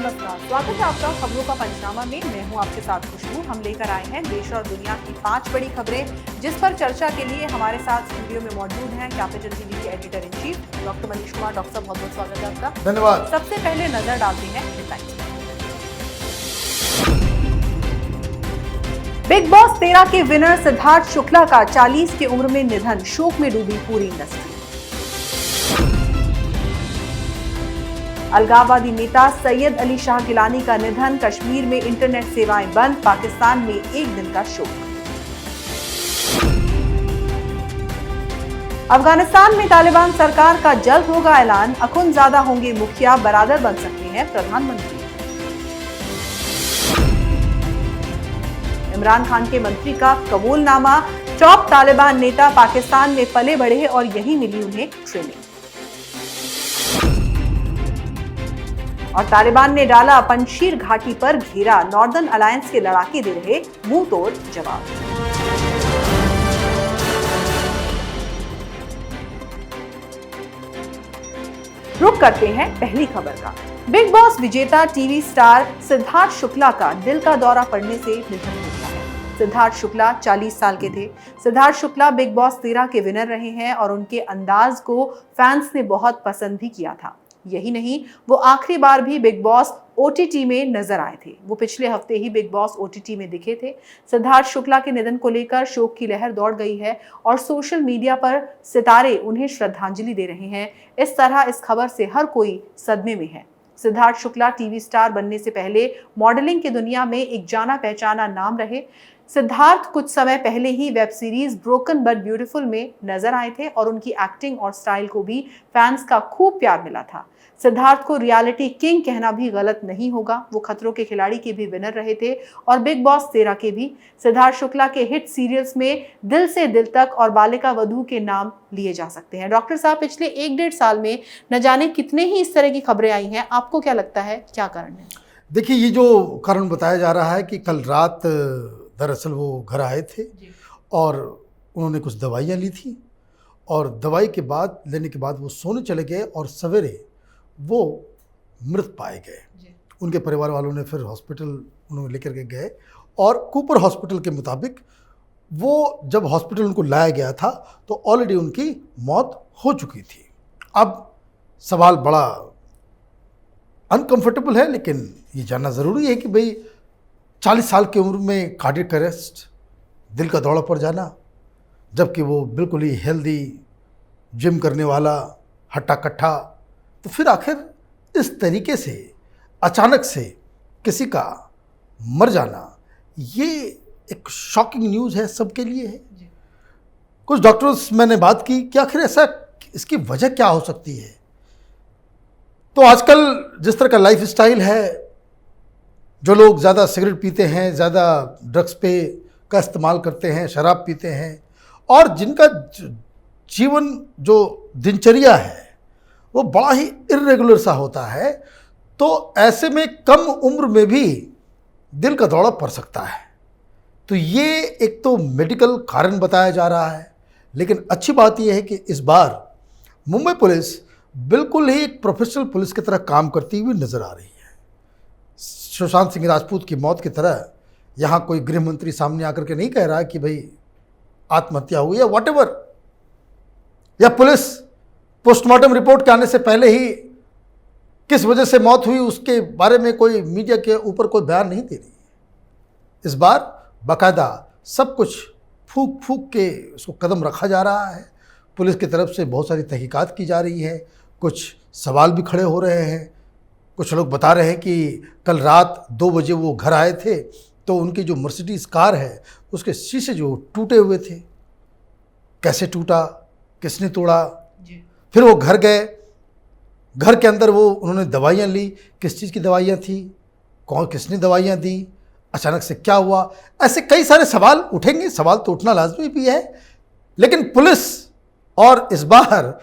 नमस्कार, स्वागत है आपका खबरों का पंचनामा में। मैं हूं आपके साथ खुशबू। हम लेकर आए हैं देश और दुनिया की 5 बड़ी खबरें, जिस पर चर्चा के लिए हमारे साथ स्टूडियो में मौजूद हैं कैपिटल टीवी के editor in chief doctor Manish Kumar. Doctor साहब, बहुत बहुत स्वागत है आपका। धन्यवाद। सबसे पहले नजर डालते हैं हेडलाइंस। बिग बॉस 13 के विनर सिद्धार्थ शुक्ला का 40 की उम्र में निधन, शोक में डूबी पूरी इंडस्ट्री। अलगाववादी नेता सैयद अली शाह गिलानी का निधन, कश्मीर में इंटरनेट सेवाएं बंद, पाकिस्तान में एक दिन का शोक। अफगानिस्तान में तालिबान सरकार का जल्द होगा ऐलान, अखुंदजादा होंगे मुखिया, बरादर बन सकते हैं प्रधानमंत्री। इमरान खान के मंत्री का कबूलनामा, टॉप तालिबान नेता पाकिस्तान में पले बढ़े और यही मिली उन्हें ट्रेनिंग। और तालिबान ने डाला पंजशीर घाटी पर घेरा, नॉर्दर्न अलायंस के लड़ाके दे रहे मुंह तोड़ जवाब। रुक करते हैं पहली खबर का। बिग बॉस विजेता टीवी स्टार सिद्धार्थ शुक्ला का दिल का दौरा पड़ने से निधन हो गया है। सिद्धार्थ शुक्ला 40 साल के थे। सिद्धार्थ शुक्ला बिग बॉस 13 के विनर रहे हैं और उनके अंदाज को फैंस ने बहुत पसंद भी किया था। यही नहीं, वो आखिरी बार भी बिग बॉस ओटीटी में नजर आए थे। वो पिछले हफ्ते ही बिग बॉस ओटीटी में दिखे थे। सिद्धार्थ शुक्ला के निधन को लेकर शोक की लहर दौड़ गई है और सोशल मीडिया पर सितारे उन्हें श्रद्धांजलि दे रहे हैं। इस तरह इस खबर से हर कोई सदमे में है। सिद्धार्थ शुक्ला टीवी स्टार बनने से पहले मॉडलिंग की दुनिया में एक जाना पहचाना नाम रहे। सिद्धार्थ कुछ समय पहले ही web series broken but beautiful में नजर आए थे और उनकी एक्टिंग और स्टाइल को भी फैंस का खूब प्यार मिला था। सिद्धार्थ को रियलिटी किंग कहना भी गलत नहीं होगा। वो खतरों के खिलाड़ी के भी विनर रहे थे और बिग बॉस 13 के भी। सिद्धार्थ शुक्ला के हिट सीरियल्स में दिल से दिल तक और बालिका वधू के नाम लिए जा सकते हैं। डॉक्टर साहब, पिछले 1-1.5 साल में न जाने कितने ही इस तरह की खबरें आई हैं, आपको क्या लगता है क्या कारण है? देखिए, ये जो कारण बताया जा रहा है कि कल रात दरअसल वो घर आए थे और उन्होंने कुछ दवाइयाँ ली थी और दवाई के बाद लेने के बाद वो सोने चले गए और सवेरे वो मृत पाए गए। उनके परिवार वालों ने फिर हॉस्पिटल उन्होंने लेकर के गए और कूपर हॉस्पिटल के मुताबिक वो जब हॉस्पिटल उनको लाया गया था तो ऑलरेडी उनकी मौत हो चुकी थी। अब सवाल बड़ा अनकंफर्टेबल है, लेकिन ये जानना ज़रूरी है कि भाई 40 साल की उम्र में कार्डियक अरेस्ट, दिल का दौरा पड़ जाना, जबकि वो बिल्कुल ही हेल्दी, जिम करने वाला, हट्टा कट्ठा, तो फिर आखिर इस तरीके से अचानक से किसी का मर जाना, ये एक शॉकिंग न्यूज़ है, सबके लिए है। कुछ डॉक्टर्स मैंने बात की कि आखिर ऐसा इसकी वजह क्या हो सकती है। तो आजकल जिस तरह का लाइफ स्टाइल है, जो लोग ज़्यादा सिगरेट पीते हैं, ज़्यादा ड्रग्स पे का इस्तेमाल करते हैं, शराब पीते हैं और जिनका जीवन जो दिनचर्या है वो बड़ा ही इर्रेगुलर सा होता है, तो ऐसे में कम उम्र में भी दिल का दौरा पड़ सकता है। तो ये एक तो मेडिकल कारण बताया जा रहा है, लेकिन अच्छी बात यह है कि इस बार मुंबई पुलिस बिल्कुल ही एक प्रोफेशनल पुलिस की तरह काम करती हुई नज़र आ रही है। सुशांत सिंह राजपूत की मौत की तरह यहाँ कोई गृह मंत्री सामने आकर के नहीं कह रहा कि भाई आत्महत्या हुई है व्हाटएवर, या पुलिस पोस्टमार्टम रिपोर्ट के आने से पहले ही किस वजह से मौत हुई उसके बारे में कोई मीडिया के ऊपर कोई बयान नहीं दे रही है। इस बार बाकायदा सब कुछ फूंक फूंक के उसको कदम रखा जा रहा है। पुलिस की तरफ से बहुत सारी तहकीकात की जा रही है, कुछ सवाल भी खड़े हो रहे हैं। कुछ लोग बता रहे हैं कि कल रात 2 बजे वो घर आए थे तो उनकी जो मर्सिडीज़ कार है उसके शीशे जो टूटे हुए थे, कैसे टूटा, किसने तोड़ा। फिर वो घर गए, घर के अंदर वो उन्होंने दवाइयाँ ली, किस चीज़ की दवाइयाँ थी, कौन किसने दवाइयाँ दी, अचानक से क्या हुआ, ऐसे कई सारे सवाल उठेंगे। सवाल तो उठना लाजमी भी है, लेकिन पुलिस और इस बार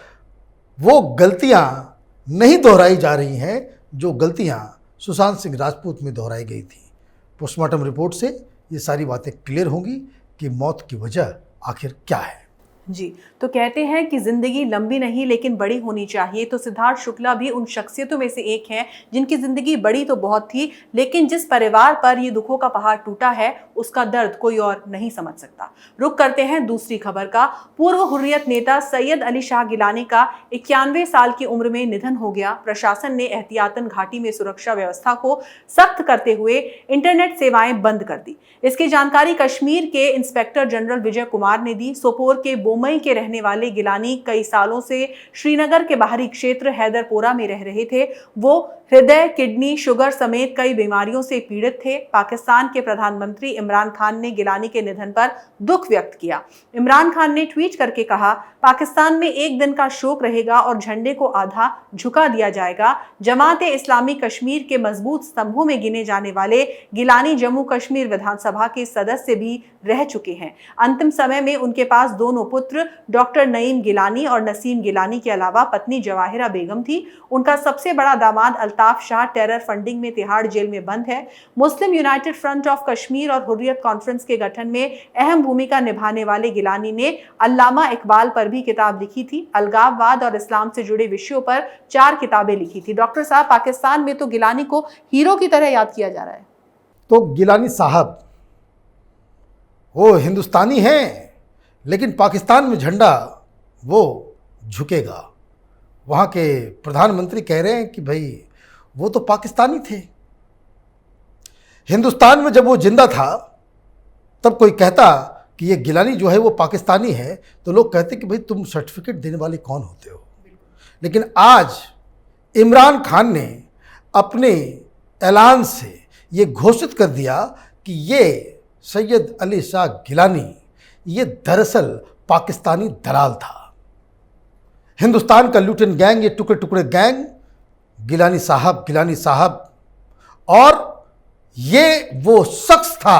वो गलतियाँ नहीं दोहराई जा रही हैं जो गलतियाँ सुशांत सिंह राजपूत में दोहराई गई थी। पोस्टमार्टम रिपोर्ट से ये सारी बातें क्लियर होंगी कि मौत की वजह आखिर क्या है। जी, तो कहते हैं कि जिंदगी लंबी नहीं लेकिन बड़ी होनी चाहिए। तो सिद्धार्थ शुक्ला भी उन शख्सियतों में से एक हैं जिनकी जिंदगी बड़ी तो बहुत थी, लेकिन जिस परिवार पर ये दुखों का पहाड़ टूटा है उसका दर्द कोई और नहीं समझ सकता। रुक करते हैं दूसरी खबर का। पूर्व हुर्रियत नेता सैयद अली शाह गिलानी का 91 साल की उम्र में निधन हो गया। प्रशासन ने एहतियातन घाटी में सुरक्षा व्यवस्था को सख्त करते हुए इंटरनेट सेवाएं बंद कर दी। इसकी जानकारी कश्मीर के इंस्पेक्टर जनरल विजय कुमार ने दी। सोपोर के बोमई के रहने वाले गिलानी कई सालों से श्रीनगर के बाहरी क्षेत्र हैदरपोरा में रह रहे थे। वो हृदय, किडनी, शुगर समेत कई बीमारियों से पीड़ित थे। पाकिस्तान के प्रधानमंत्री इमरान खान ने गिलानी के निधन पर दुख व्यक्त किया। इमरान खान ने ट्वीट करके कहा, पाकिस्तान में एक दिन का शोक रहेगा और झंडे को आधा झुका दिया जाएगा। जमात इस्लामी कश्मीर के मजबूत स्तंभों में गिने जाने वाले गिलानी जम्मू कश्मीर विधानसभा के सदस्य भी रह चुके हैं। अंतिम समय में उनके पास दोनों पुत्र डॉक्टर नईम गिलानी और नसीम गिलानी के अलावा पत्नी जवाहिरा बेगम थी। उनका सबसे बड़ा दामाद अल्ताफ शाह टेरर फंडिंग में तिहाड़ जेल में बंद है। Muslim United front of Kashmir और हुर्रियत कॉन्फ्रेंस के गठन में अहम भूमिका निभाने वाले गिलानी ने अल्लामा इकबाल पर भी किताब लिखी थी। अलगाववाद और इस्लाम से जुड़े विषयों पर 4 किताबें लिखी थी। डॉक्टर साहब, पाकिस्तान में तो गिलानी को हीरो की तरह याद किया जा रहा है। तो गिलानी साहब वो हिंदुस्तानी हैं, लेकिन पाकिस्तान में झंडा वो झुकेगा। वहाँ के प्रधानमंत्री कह रहे हैं कि भाई वो तो पाकिस्तानी थे। हिंदुस्तान में जब वो जिंदा था तब कोई कहता कि ये गिलानी जो है वो पाकिस्तानी है, तो लोग कहते कि भाई तुम सर्टिफिकेट देने वाले कौन होते हो। लेकिन आज इमरान खान ने अपने ऐलान से ये घोषित कर दिया कि ये सैयद अली शाह गिलानी ये दरअसल पाकिस्तानी दलाल था। हिंदुस्तान का लूटन गैंग, ये टुकड़े टुकड़े गैंग, गिलानी साहब और ये वो शख्स था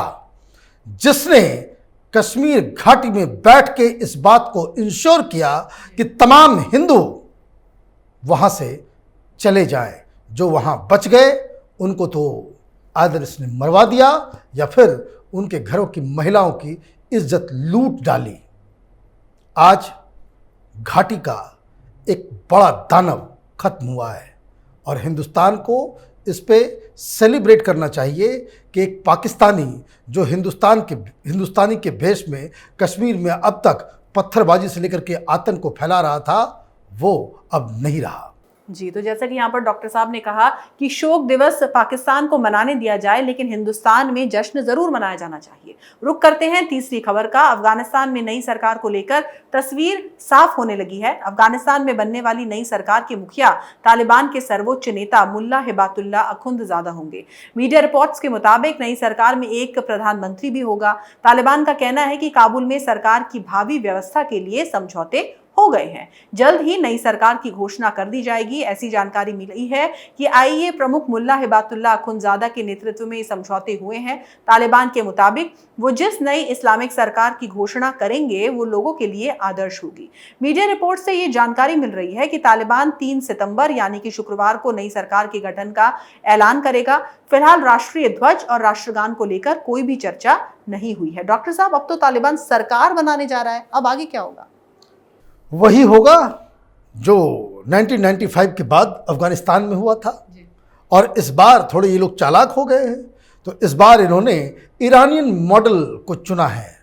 जिसने कश्मीर घाटी में बैठ के इस बात को इंश्योर किया कि तमाम हिंदू वहाँ से चले जाएं। जो वहाँ बच गए उनको तो आदर इसने मरवा दिया या फिर उनके घरों की महिलाओं की इज्जत लूट डाली। आज घाटी का एक बड़ा दानव खत्म हुआ है और हिंदुस्तान को इस पे सेलिब्रेट करना चाहिए कि एक पाकिस्तानी जो हिंदुस्तानी के भेष में कश्मीर में अब तक पत्थरबाजी से लेकर के आतंक को फैला रहा था, वो अब नहीं रहा। जी, तो जैसा कि यहाँ पर डॉक्टर साहब ने कहा कि शोक दिवस पाकिस्तान को मनाने दिया जाए, लेकिन हिंदुस्तान में जश्न जरूर मनाया जाना चाहिए। रुक करते हैं तीसरी खबर का। अफगानिस्तान में नई सरकार को लेकर तस्वीर साफ होने लगी है। अफगानिस्तान में बनने वाली नई सरकार के मुखिया तालिबान के सर्वोच्च नेता मुल्ला हिबातुल्लाह अखुंदजादा होंगे। मीडिया रिपोर्ट्स के मुताबिक नई सरकार में एक प्रधानमंत्री भी होगा। तालिबान का कहना है कि काबुल में सरकार की भावी व्यवस्था के लिए समझौते हो गए हैं। जल्द ही नई सरकार की घोषणा कर दी जाएगी। ऐसी जानकारी मिली है कि आईए प्रमुख मुल्ला हिबातुल्लाह अखुंदजादा के नेतृत्व में समझौते हुए हैं। तालिबान के मुताबिक वो जिस नई इस्लामिक सरकार की घोषणा करेंगे वो लोगों के लिए आदर्श होगी। मीडिया रिपोर्ट से ये जानकारी मिल रही है कि तालिबान 3 सितंबर यानी कि शुक्रवार को नई सरकार के गठन का ऐलान करेगा। फिलहाल राष्ट्रीय ध्वज और राष्ट्रगान को लेकर कोई भी चर्चा नहीं हुई है। डॉक्टर साहब, अब तो तालिबान सरकार बनाने जा रहा है, अब आगे क्या होगा? वही होगा जो 1995 के बाद अफगानिस्तान में हुआ था। और इस बार थोड़े ये लोग चालाक हो गए हैं, तो इस बार इन्होंने ईरानियन मॉडल को चुना है।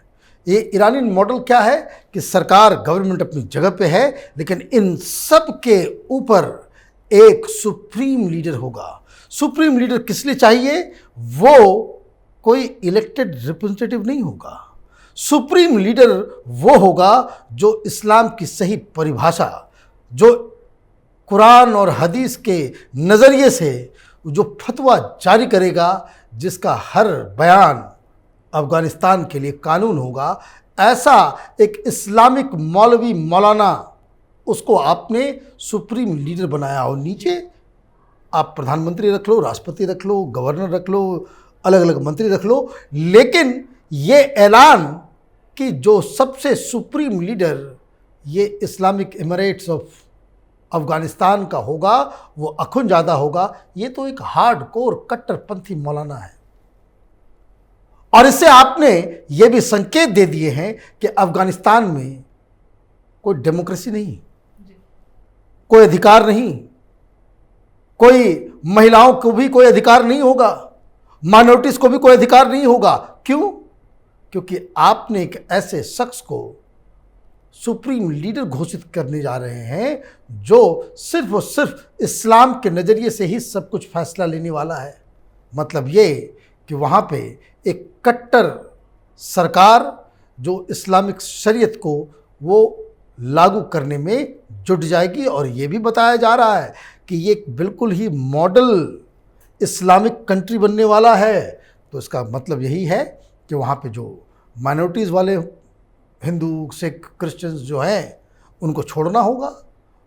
ये ईरानियन मॉडल क्या है कि सरकार, गवर्नमेंट अपनी जगह पे है, लेकिन इन सब के ऊपर एक सुप्रीम लीडर होगा। सुप्रीम लीडर किस लिए चाहिए? वो कोई इलेक्टेड रिप्रेजेंटेटिव नहीं होगा। सुप्रीम लीडर वो होगा जो इस्लाम की सही परिभाषा, जो कुरान और हदीस के नज़रिए से जो फतवा जारी करेगा, जिसका हर बयान अफ़गानिस्तान के लिए कानून होगा। ऐसा एक इस्लामिक मौलवी मौलाना, उसको आपने सुप्रीम लीडर बनाया। और नीचे आप प्रधानमंत्री रख लो, राष्ट्रपति रख लो, गवर्नर रख लो, अलग अलग मंत्री रख लो, लेकिन ये ऐलान कि जो सबसे सुप्रीम लीडर ये इस्लामिक एमिरेट्स ऑफ अफ़गानिस्तान का होगा वो अखुंदजादा होगा, ये तो एक हार्डकोर कट्टरपंथी मौलाना है। और इससे आपने ये भी संकेत दे दिए हैं कि अफ़गानिस्तान में कोई डेमोक्रेसी नहीं, कोई अधिकार नहीं, कोई महिलाओं को भी कोई अधिकार नहीं होगा, माइनॉरिटीज को भी कोई अधिकार नहीं होगा। क्यों? क्योंकि आपने एक ऐसे शख्स को सुप्रीम लीडर घोषित करने जा रहे हैं जो सिर्फ और सिर्फ इस्लाम के नज़रिए से ही सब कुछ फैसला लेने वाला है। मतलब ये कि वहाँ पे एक कट्टर सरकार जो इस्लामिक शरीयत को वो लागू करने में जुट जाएगी, और ये भी बताया जा रहा है कि ये बिल्कुल ही मॉडल इस्लामिक कंट्री बनने वाला है। तो इसका मतलब यही है कि वहाँ पे जो माइनॉरिटीज़ वाले हिंदू, सिख, क्रिश्चियंस जो हैं उनको छोड़ना होगा,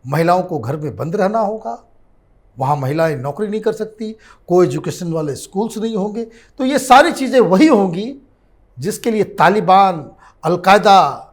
महिलाओं को घर में बंद रहना होगा, वहाँ महिलाएं नौकरी नहीं कर सकती, कोई एजुकेशन वाले स्कूल्स नहीं होंगे। तो ये सारी चीज़ें वही होंगी जिसके लिए तालिबान, अलकायदा,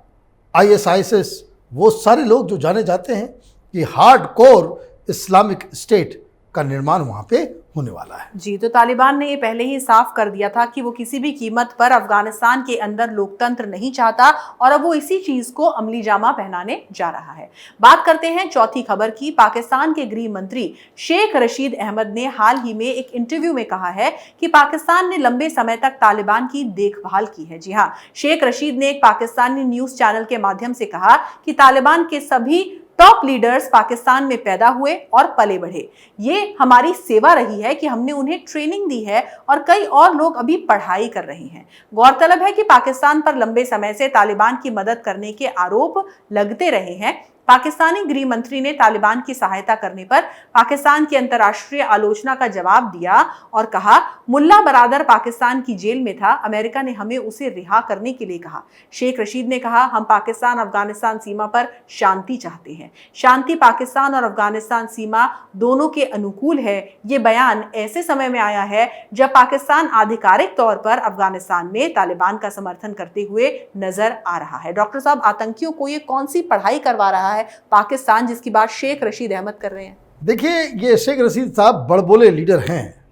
ISIS वो सारे लोग जो जाने जाते हैं कि हार्डकोर इस्लामिक स्टेट का निर्माण वहाँ पे होने वाला है। जी, तो तालिबान ने ये पहले ही साफ कर दिया था कि वो किसी भी कीमत पर अफगानिस्तान के अंदर लोकतंत्र नहीं चाहता, और अब वो इसी चीज को अमली जामा पहनाने जा रहा है। बात करते हैं चौथी खबर की। पाकिस्तान के गृह मंत्री शेख रशीद अहमद ने हाल ही में एक इंटरव्यू में कहा है कि पाकिस्तान ने लंबे समय तक तालिबान की देखभाल की है। जी हाँ, शेख रशीद ने एक पाकिस्तानी न्यूज चैनल के माध्यम से कहा कि तालिबान के सभी टॉप लीडर्स पाकिस्तान में पैदा हुए और पले बढ़े। ये हमारी सेवा रही है कि हमने उन्हें ट्रेनिंग दी है, और कई और लोग अभी पढ़ाई कर रहे हैं। गौरतलब है कि पाकिस्तान पर लंबे समय से तालिबान की मदद करने के आरोप लगते रहे हैं। पाकिस्तानी गृह मंत्री ने तालिबान की सहायता करने पर पाकिस्तान की अंतर्राष्ट्रीय आलोचना का जवाब दिया और कहा, मुल्ला बरादर पाकिस्तान की जेल में था, अमेरिका ने हमें उसे रिहा करने के लिए कहा। शेख रशीद ने कहा, हम पाकिस्तान अफगानिस्तान सीमा पर शांति चाहते हैं। शांति पाकिस्तान और अफगानिस्तान सीमा दोनों के अनुकूल है। ये बयान ऐसे समय में आया है जब पाकिस्तान आधिकारिक तौर पर अफगानिस्तान में तालिबान का समर्थन करते हुए नजर आ रहा है। डॉक्टर साहब, आतंकियों को ये कौन सी पढ़ाई करवा रहा है पाकिस्तान, जिसकी बात शेख रशीद अहमद कर रहे हैं? देखिए, ये शेख रशीद साहब बड़बोले लीडर हैं,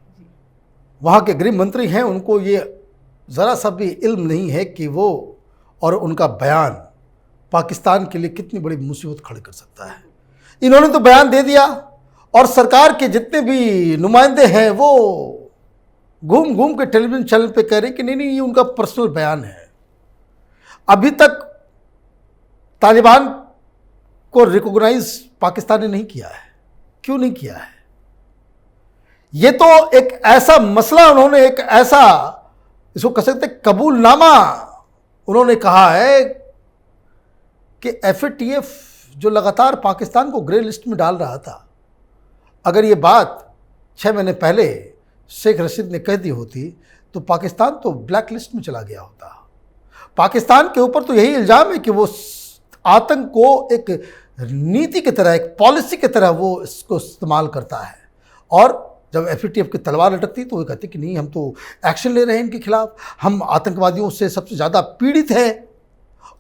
वहाँ के गृह मंत्री हैं, उनको ये ज़रा सा भी इल्म नहीं है कि वो और उनका बयान पाकिस्तान के लिए कितनी बड़ी मुसीबत खड़ी कर सकता है। इन्होंने तो बयान दे दिया, और सरकार के जितने भी नुमाइंदे हैं वो घूम घूम के टेलीविज़न चैनल पे कह रहे कि नहीं नहीं, ये उनका पर्सनल बयान है। अभी तक तालिबान को रिकॉग्नाइज पाकिस्तान ने नहीं किया है। क्यों नहीं किया है? ये तो एक ऐसा मसला, उन्होंने एक ऐसा, इसको कह सकते कबूलनामा उन्होंने कहा है कि FATF जो लगातार पाकिस्तान को ग्रे लिस्ट में डाल रहा था, अगर ये बात 6 महीने पहले शेख रशीद ने कह दी होती तो पाकिस्तान तो ब्लैक लिस्ट में चला गया होता। पाकिस्तान के ऊपर तो यही इल्ज़ाम है कि वो आतंक को एक नीति की तरह, एक पॉलिसी की तरह वो इसको इस्तेमाल करता है, और जब FATF की तलवार लटकती तो वो कहते कि नहीं, हम तो एक्शन ले रहे हैं इनके खिलाफ, हम आतंकवादियों से सबसे ज़्यादा पीड़ित हैं।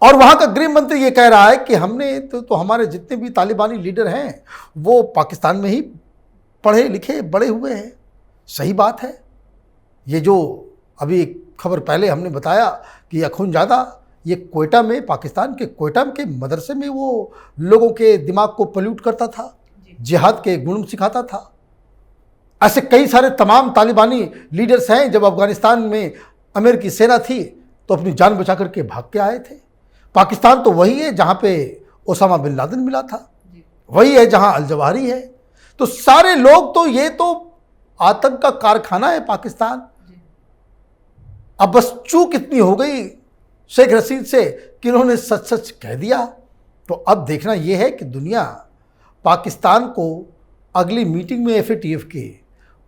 और वहाँ का गृह मंत्री ये कह रहा है कि हमने तो हमारे जितने भी तालिबानी लीडर हैं वो पाकिस्तान में ही पढ़े लिखे बड़े हुए हैं। सही बात है। ये जो अभी एक खबर पहले हमने बताया कि अखुनजादा, ये कोयटा में, पाकिस्तान के कोयटा के मदरसे में वो लोगों के दिमाग को पल्यूट करता था, जिहाद के गुण सिखाता था। ऐसे कई सारे तमाम तालिबानी लीडर्स हैं, जब अफगानिस्तान में अमेरिकी सेना थी तो अपनी जान बचा करके भाग के आए थे। पाकिस्तान तो वही है जहाँ पे ओसामा बिन लादेन मिला था, वही है जहाँ अल जवाहिरी है। तो सारे लोग तो, ये तो आतंक का कारखाना है पाकिस्तान। अब बस चूक इतनी हो गई शेख रशीद से कि उन्होंने सच सच कह दिया। तो अब देखना यह है कि दुनिया पाकिस्तान को अगली मीटिंग में FATF के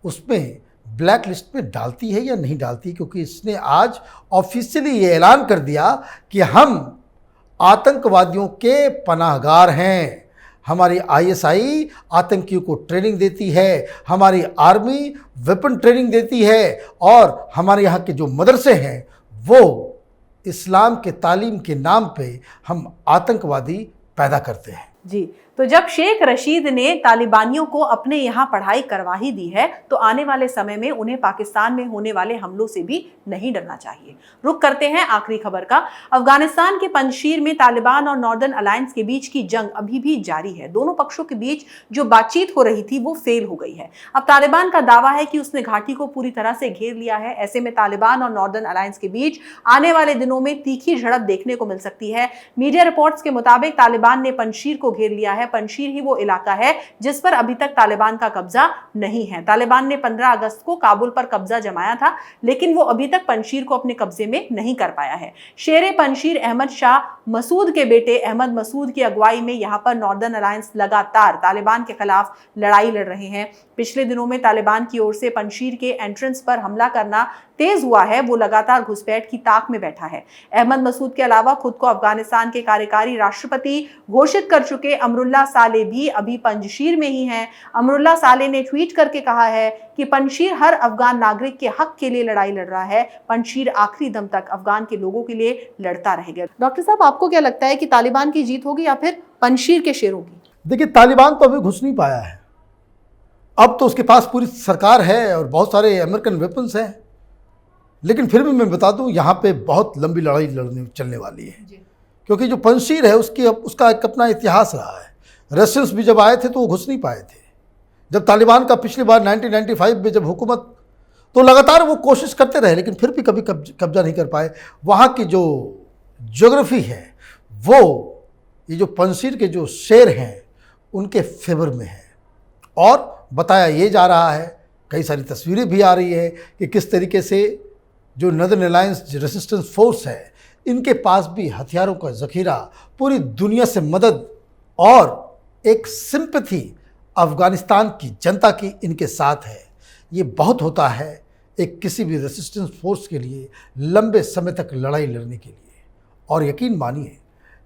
उसमें ब्लैक लिस्ट में डालती है या नहीं डालती, क्योंकि इसने आज ऑफिशियली ये ऐलान कर दिया कि हम आतंकवादियों के पनाहगार हैं। हमारी ISI आतंकियों को ट्रेनिंग देती है, हमारी आर्मी वेपन ट्रेनिंग देती है, और हमारे यहाँ के जो मदरसे हैं वो इस्लाम के तालीम के नाम पे हम आतंकवादी पैदा करते हैं। जी, तो जब शेख रशीद ने तालिबानियों को अपने यहाँ पढ़ाई करवा ही दी है तो आने वाले समय में उन्हें पाकिस्तान में होने वाले हमलों से भी नहीं डरना चाहिए। रुक करते हैं आखिरी खबर का। अफगानिस्तान के पंजशीर में तालिबान और नॉर्दर्न अलायंस के बीच की जंग अभी भी जारी है। दोनों पक्षों के बीच जो बातचीत हो रही थी वो फेल हो गई है। अब तालिबान का दावा है कि उसने घाटी को पूरी तरह से घेर लिया है। ऐसे में तालिबान और नॉर्दर्न अलायंस के बीच आने वाले दिनों में तीखी झड़प देखने को मिल सकती है। मीडिया रिपोर्ट्स के मुताबिक तालिबान ने पंजशीर को घेर लिया है। पंजशीर ही वो इलाका है जिस पर अभी तक तालिबान का कब्जा नहीं है। तालिबान ने 15 अगस्त को काबुल पर कब्जा जमाया था, लेकिन वो अभी तक पंजशीर को अपने कब्जे में नहीं कर पाया है। शेरे पंजशीर अहमद शाह मसूद के बेटे अहमद मसूद की अगुवाई में यहाँ पर नॉर्दर्न अलायंस लगातार तालिबान के खिलाफ लड़ाई लड़ रहे हैं। पिछले दिनों में तालिबान की ओर से पंजशीर के एंट्रेंस पर हमला करना तेज हुआ है। वो लगातार घुसपैठ की ताक में बैठा है। अहमद मसूद के अलावा खुद को अफगानिस्तान के कार्यकारी राष्ट्रपति घोषित कर चुके अमरुल्लाह साले भी अभी पंजशीर में ही हैं। अमरुल्लाह साले ने ट्वीट करके कहा है कि पंजशीर हर अफगान नागरिक के हक के लिए लड़ाई लड़ रहा है। पंजशीर आखिरी दम तक अफगान के लोगों के लिए लड़ता रहेगा। डॉक्टर साहब, आपको क्या लगता है कि तालिबान की जीत होगी या फिर पंजशीर के शेरों की? देखिए, तालिबान तो अभी घुस नहीं पाया है। अब तो उसके पास पूरी सरकार है और बहुत सारे अमेरिकन वेपन्स हैं, लेकिन फिर भी मैं बता दूं, यहाँ पे बहुत लंबी लड़ाई चलने वाली है, क्योंकि जो पंजशीर है उसका एक अपना इतिहास रहा है। रशियंस भी जब आए थे तो वो घुस नहीं पाए थे। जब तालिबान का पिछली बार 1995 में जब हुकूमत, तो लगातार वो कोशिश करते रहे, लेकिन फिर भी कभी कब्जा नहीं कर पाए। वहाँ की जो ज्योग्राफी है वो ये जो पंजशीर के जो शेर हैं उनके फेवर में है। और बताया ये जा रहा है, कई सारी तस्वीरें भी आ रही है कि किस तरीके से जो नॉर्दर्न अलायंस रेसिस्टेंस फोर्स है, इनके पास भी हथियारों का ज़ख़ीरा, पूरी दुनिया से मदद और एक सिंपैथी अफ़गानिस्तान की जनता की इनके साथ है। ये बहुत होता है एक किसी भी रेसिस्टेंस फोर्स के लिए लंबे समय तक लड़ाई लड़ने के लिए। और यकीन मानिए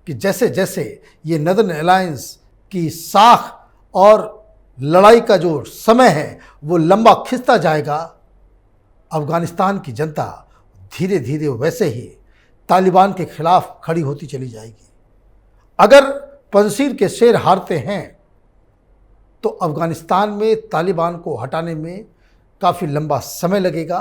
कि जैसे जैसे ये नॉर्दर्न अलायंस की साख और लड़ाई का जो समय है वो लंबा खिंचता जाएगा, अफ़गानिस्तान की जनता धीरे धीरे वैसे ही तालिबान के खिलाफ खड़ी होती चली जाएगी। अगर पंजशीर के शेर हारते हैं तो अफ़गानिस्तान में तालिबान को हटाने में काफ़ी लंबा समय लगेगा,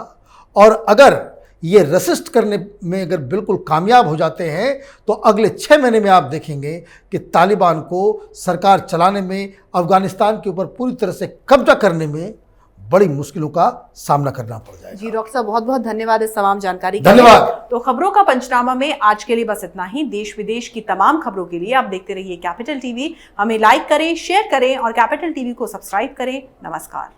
और अगर ये रेसिस्ट करने में अगर बिल्कुल कामयाब हो जाते हैं तो अगले 6 महीने में आप देखेंगे कि तालिबान को सरकार चलाने में, अफ़गानिस्तान के ऊपर पूरी तरह से कब्जा करने में बड़ी मुश्किलों का सामना करना पड़ जाएगा। जी डॉक्टर साहब, बहुत बहुत धन्यवाद इस तमाम जानकारी के लिए। धन्यवाद। तो खबरों का पंचनामा में आज के लिए बस इतना ही। देश विदेश की तमाम खबरों के लिए आप देखते रहिए कैपिटल टीवी। हमें लाइक करें, शेयर करें और कैपिटल टीवी को सब्सक्राइब करें। नमस्कार।